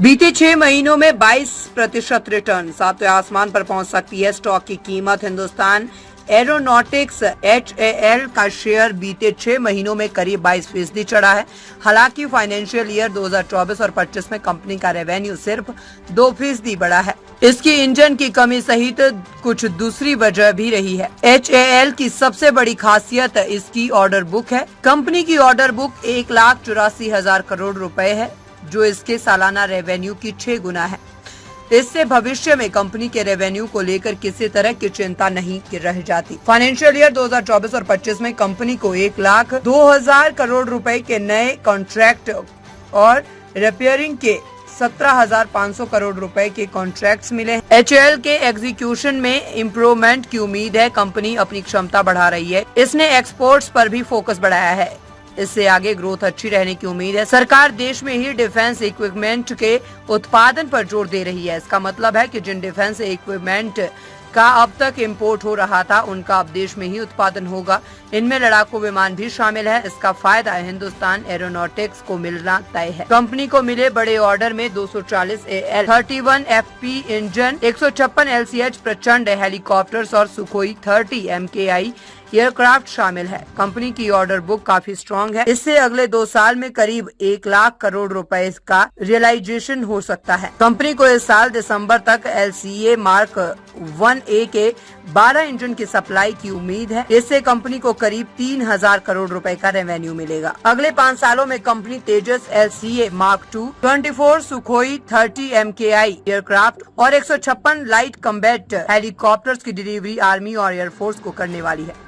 बीते 6 महीनों में 22% रिटर्न, सातवें आसमान पर पहुंच सकती है स्टॉक की कीमत। हिंदुस्तान एरोनॉटिक्स HAL का शेयर बीते 6 महीनों में करीब 22% चढ़ा है। हालांकि फाइनेंशियल ईयर 2024 और 25 में कंपनी का रेवेन्यू सिर्फ 2% बढ़ा है। इसकी इंजन की कमी सहित कुछ दूसरी वजह भी रही है। HAL की सबसे बड़ी खासियत इसकी ऑर्डर बुक है। कंपनी की ऑर्डर बुक 1,84,000 करोड़ रुपए है, जो इसके सालाना रेवेन्यू की 6 गुना है। इससे भविष्य में कंपनी के रेवेन्यू को लेकर किसी तरह की चिंता नहीं रह जाती। फाइनेंशियल ईयर 2024 और 25 में कंपनी को 1,02,000 करोड़ रुपए के नए कॉन्ट्रैक्ट और रिपेयरिंग के 17,500 करोड़ रुपए के कॉन्ट्रैक्ट्स मिले। HAL के एग्जीक्यूशन में इम्प्रूवमेंट की उम्मीद है। कंपनी अपनी क्षमता बढ़ा रही है। इसने एक्सपोर्ट्स पर भी फोकस बढ़ाया है। इससे आगे ग्रोथ अच्छी रहने की उम्मीद है। सरकार देश में ही डिफेंस इक्विपमेंट के उत्पादन पर जोर दे रही है। इसका मतलब है कि जिन डिफेंस इक्विपमेंट का अब तक इंपोर्ट हो रहा था, उनका अब देश में ही उत्पादन होगा। इनमें लड़ाकू विमान भी शामिल है। इसका फायदा हिंदुस्तान एरोनॉटिक्स को मिलना तय है। कंपनी को मिले बड़े ऑर्डर में 240 AL 31 FP इंजन, 156 LCH प्रचंड हेलीकॉप्टर्स और सुखोई 30 MKI एयरक्राफ्ट शामिल है। कंपनी की ऑर्डर बुक काफी स्ट्रॉन्ग है। इससे अगले 2 साल में करीब 1 लाख करोड़ रुपए का रियलाइजेशन हो सकता है। कंपनी को इस साल दिसंबर तक LCA Mark 1A के 12 इंजन की सप्लाई की उम्मीद है। इससे कंपनी को करीब 3,000 करोड़ रुपए का रेवेन्यू मिलेगा। अगले 5 सालों में कंपनी तेजस LCA Mark 2, 24 Sukhoi 30 MKI aircraft और 156 लाइट कम्बैट हेलीकॉप्टर्स की डिलीवरी आर्मी और एयरफोर्स को करने वाली है।